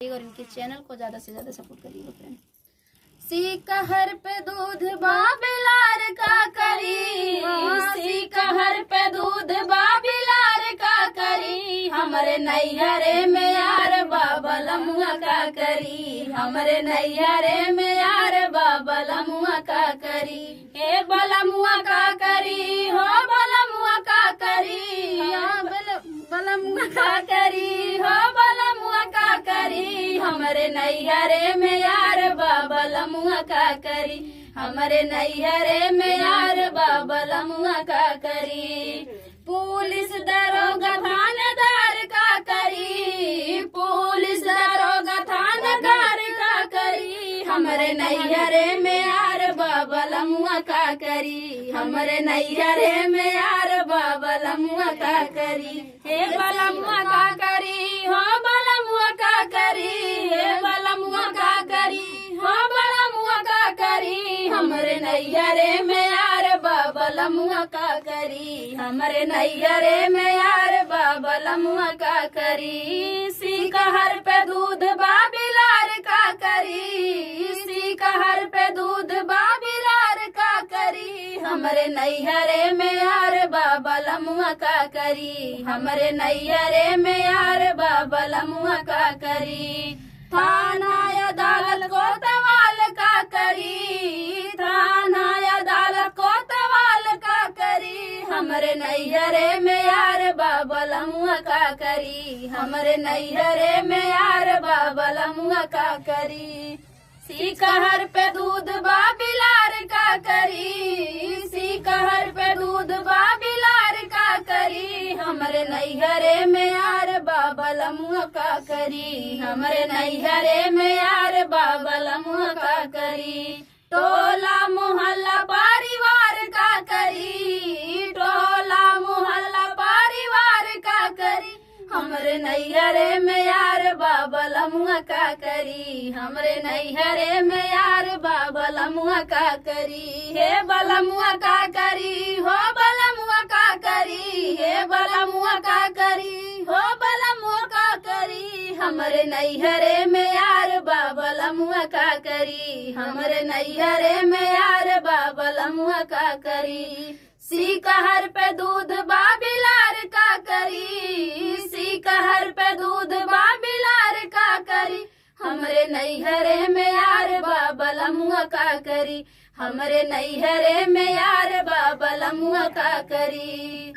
और इनके चैनल को ज्यादा से ज्यादा सपोर्ट करिएगा फ्रेंड। सीकहर पे दूध बाबिलार का करी, सीकहर पे दूध बाबिलार का करी, हमरे नैहरे में यार बाबा लमुआ का करी, हमरे नैहरे में यार बाबा लमुआ का करी, हे बलमुआ का करी, हो बलमुआ का करी, बलमुआ का करी, हो बलमुआ का करी, हमरे नैहरे में यार बाबा लमुआ का करी, हमरे नैहरे में यार बाबा लमुआ का करी। पुलिस दरोगा थानेदार का करी, पुलिस दरोगा थानेदार का करी, हमरे नैहरे में यार बाबा लमुआ का करी, हमरे नैहरे में यार बाबा लमुआ का करी, हे बलमुआ का करी, हो बलमुआ का करी, हे बलमुआ का करी, हो बलमुआ का करी, हमरे नैहरे में यार बाबा लमुआ का करी, हमरे नैहरे में यार बाबा लमुआ का करी। सीकहर पे दूध बाबिलार का करी, सीकहर पे दूध बाबिलार का करी, हमरे नैहरे में यार बाबा लमुआ का करी, हमरे नैहरे में यार बाबा लमुआ का करी। थाना अदालत कोतवाल का करी, थाना अदालत कोतवाल का करी, हमरे नैहरे में यार बाबा लमुआ का करी, हमरे नैहरे में यार बाबा लमुआ का करी। सीकहर पे दूध बाबिलार का करी, सीकहर पे दूध बाबिलार का करी, हमरे नैहरे में यार बाबा लमुआ का करी, हमरे नैहरे में यार बाबा लमुआ का करी। टोला मोहल्ला परिवार का करी, टोला मोहल्ला परिवार का करी, हमरे नैहरे में यार बाबा लमुआ का करी, हमरे नैहरे में यार बाबा लमुआ का करी, हे बलमुआ का करी, हो बलमुआ का करी, हे बलमुआ का करी, हो बलमुआ का करी, हमरे नैहरे में यार बाबा लमुआ का करी, हमरे नैहरे में यार बाबा लमुआ का करी। सीकहर पे दूध बाबिलार का करी, सीकहर पे दूध बाबिलार का करी, हमरे नैहरे में यार बाबा लमुआ का करी, हमरे नैहरे में यार बाबा लमुआ का करी।